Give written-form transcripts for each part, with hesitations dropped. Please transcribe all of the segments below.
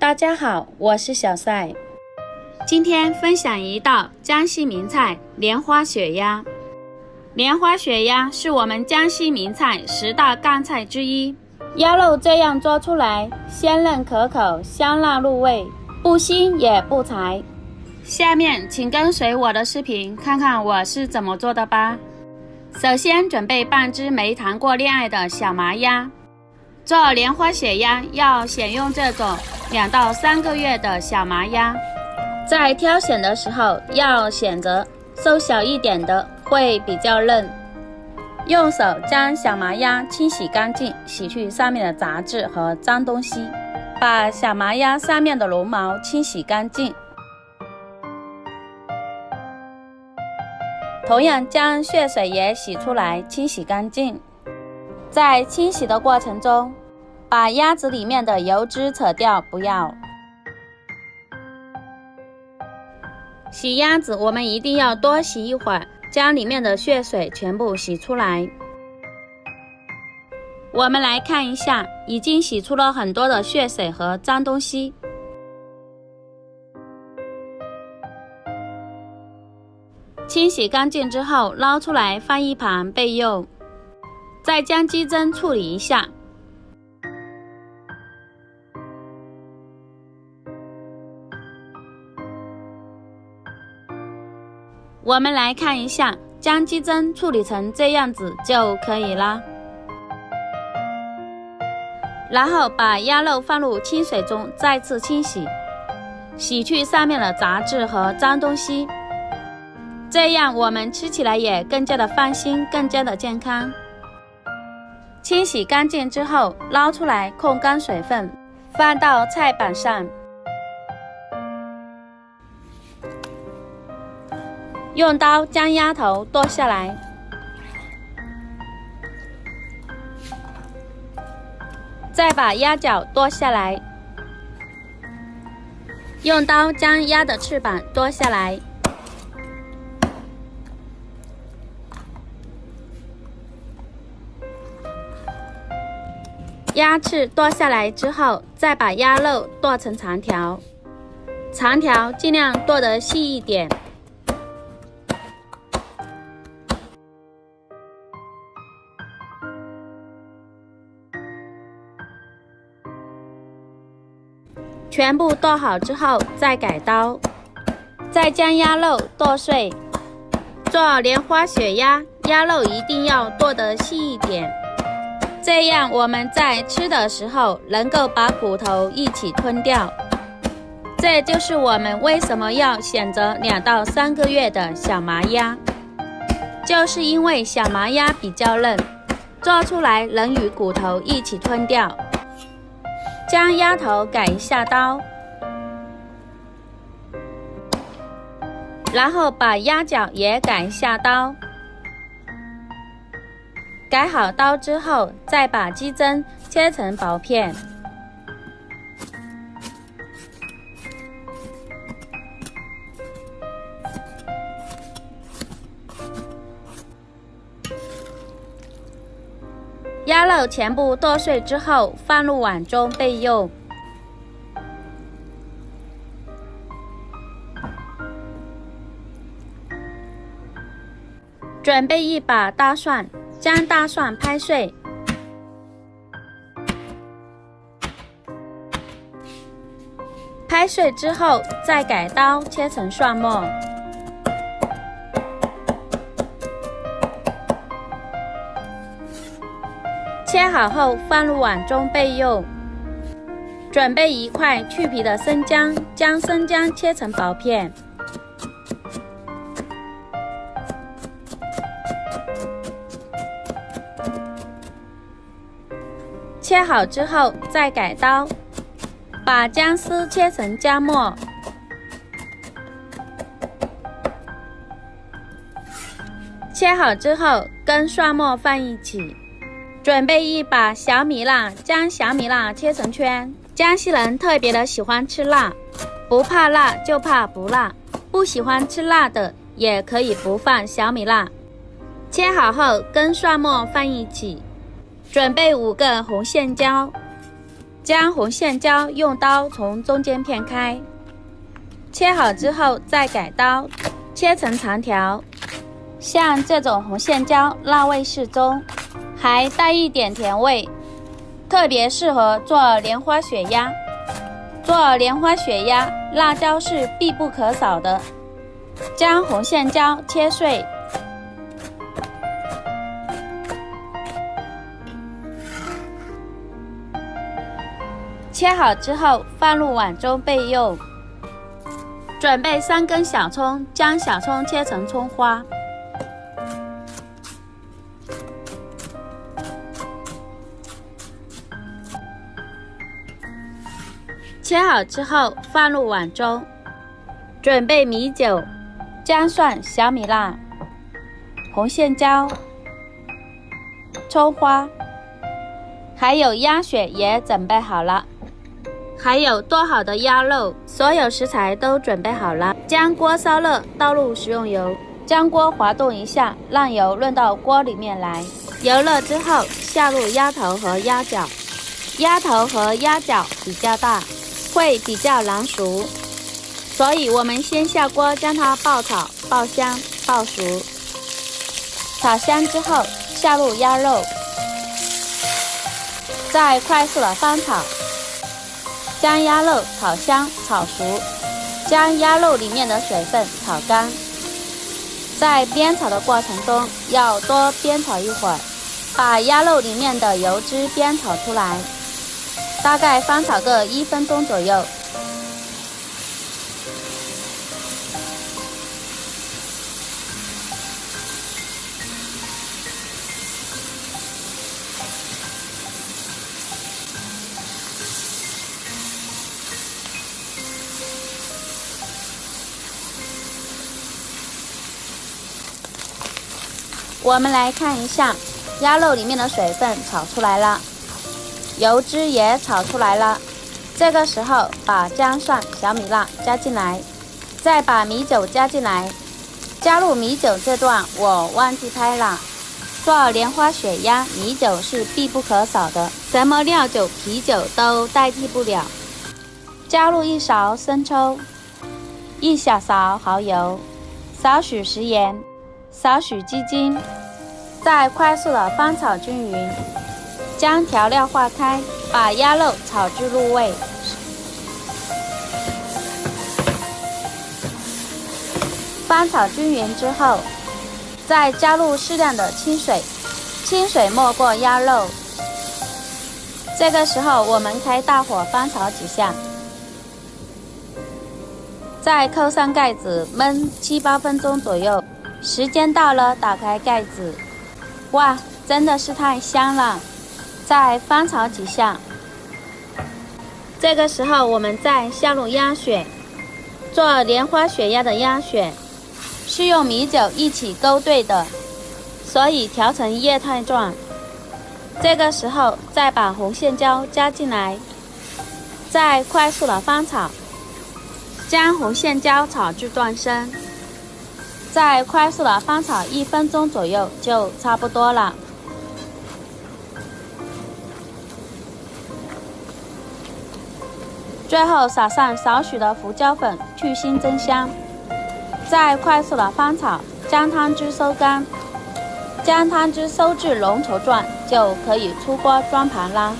大家好，我是小赛。今天分享一道江西名菜莲花血鸭。莲花血鸭是我们江西名菜10大干菜之一，鸭肉这样做出来鲜嫩可口，香辣入味，不腥也不柴。下面请跟随我的视频看看我是怎么做的吧。首先准备半只没谈过恋爱的小麻鸭。做莲花血鸭要选用这种2到3个月的小麻鸭，在挑选的时候要选择瘦小一点的，会比较嫩。用手将小麻鸭清洗干净，洗去上面的杂质和脏东西，把小麻鸭上面的绒毛清洗干净。同样将血水也洗出来，清洗干净。在清洗的过程中，把鸭子里面的油脂扯掉，不要。洗鸭子我们一定要多洗一会儿，将里面的血水全部洗出来。我们来看一下，已经洗出了很多的血水和脏东西。清洗干净之后捞出来放一旁备用。再将鸡胗处理一下。我们来看一下，将鸡胗处理成这样子就可以了。然后把鸭肉放入清水中再次清洗，洗去上面的杂质和脏东西，这样我们吃起来也更加的放心，更加的健康。清洗干净之后捞出来控干水分，放到菜板上。用刀将鸭头剁下来，再把鸭脚剁下来，用刀将鸭的翅膀剁下来。鸭翅剁下来之后，再把鸭肉剁成长条，长条尽量剁得细一点。全部剁好之后再改刀，再将鸭肉剁碎。做莲花血鸭，鸭肉一定要剁得细一点，这样我们在吃的时候能够把骨头一起吞掉。这就是我们为什么要选择2到3个月的小麻鸭，就是因为小麻鸭比较嫩，做出来能与骨头一起吞掉。将鸭头改一下刀，然后把鸭脚也改一下刀。改好刀之后，再把鸡胗切成薄片。鸭肉全部剁碎之后，放入碗中备用。准备一把大蒜，将大蒜拍碎，拍碎之后再改刀切成蒜末。切好后放入碗中备用。准备一块去皮的生姜，将生姜切成薄片。切好之后再改刀，把姜丝切成姜末。切好之后跟蒜末放一起。准备一把小米辣，将小米辣切成圈。江西人特别的喜欢吃辣，不怕辣就怕不辣，不喜欢吃辣的也可以不放小米辣。切好后跟蒜末放一起。准备5个红线椒，将红线椒用刀从中间片开，切好之后再改刀切成长条。像这种红线椒辣味适中，还带一点甜味，特别适合做莲花血鸭。做莲花血鸭，辣椒是必不可少的。将红线椒切碎，切好之后放入碗中备用。准备3根小葱，将小葱切成葱花。切好之后放入碗中。准备米酒、姜蒜、小米辣、红线椒、葱花，还有鸭血也准备好了，还有剁好的鸭肉，所有食材都准备好了。将锅烧热，倒入食用油，将锅滑动一下，让油润到锅里面来。油热之后，下入鸭头和鸭脚。鸭头和鸭脚比较大，会比较难熟，所以我们先下锅将它爆炒、爆香、爆熟。炒香之后，下入鸭肉，再快速的翻炒，将鸭肉炒香、炒熟，将鸭肉里面的水分炒干。在煸炒的过程中，要多煸炒一会儿，把鸭肉里面的油脂煸炒出来，大概翻炒个1分钟左右。我们来看一下，鸭肉里面的水分炒出来了，油脂也炒出来了。这个时候把姜蒜、小米辣加进来，再把米酒加进来。加入米酒这段我忘记拍了，做莲花血鸭，米酒是必不可少的，什么料酒、啤酒都代替不了。加入1勺生抽，1小勺蚝油，少许食盐，少许鸡精，再快速的翻炒均匀，将调料化开，把鸭肉炒至入味。翻炒均匀之后，再加入适量的清水，清水没过鸭肉。这个时候我们开大火翻炒几下，再扣上盖子焖7、8分钟左右。时间到了，打开盖子，哇，真的是太香了！再翻炒几下。这个时候我们再下入鸭血。做莲花血鸭的鸭血是用米酒一起勾兑的，所以调成液态状。这个时候再把红线椒加进来，再快速的翻炒，将红线椒炒至断生。再快速的翻炒1分钟左右就差不多了。最后撒上少许的胡椒粉去腥增香，再快速的翻炒，将汤汁收干。将汤汁收至浓稠状，就可以出锅装盘啦。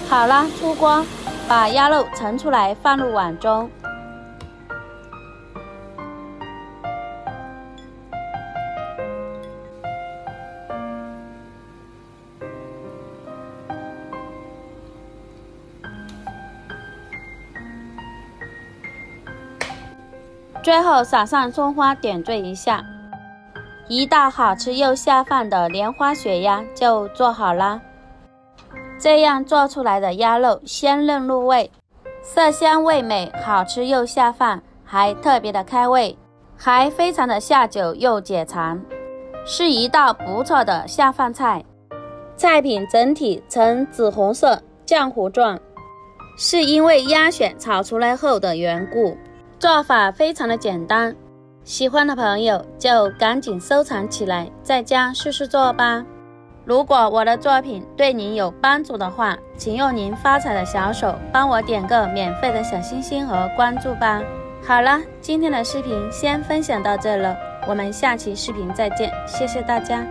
好了，出锅，把鸭肉盛出来放入碗中。最后撒上葱花点缀一下，一道好吃又下饭的莲花血鸭就做好了。这样做出来的鸭肉鲜嫩入味，色香味美，好吃又下饭，还特别的开胃，还非常的下酒又解馋，是一道不错的下饭菜。菜品整体呈紫红色浆糊状，是因为鸭血炒出来后的缘故。做法非常的简单，喜欢的朋友就赶紧收藏起来，在家试试做吧。如果我的作品对您有帮助的话，请用您发财的小手帮我点个免费的小心心和关注吧。好了，今天的视频先分享到这了，我们下期视频再见，谢谢大家。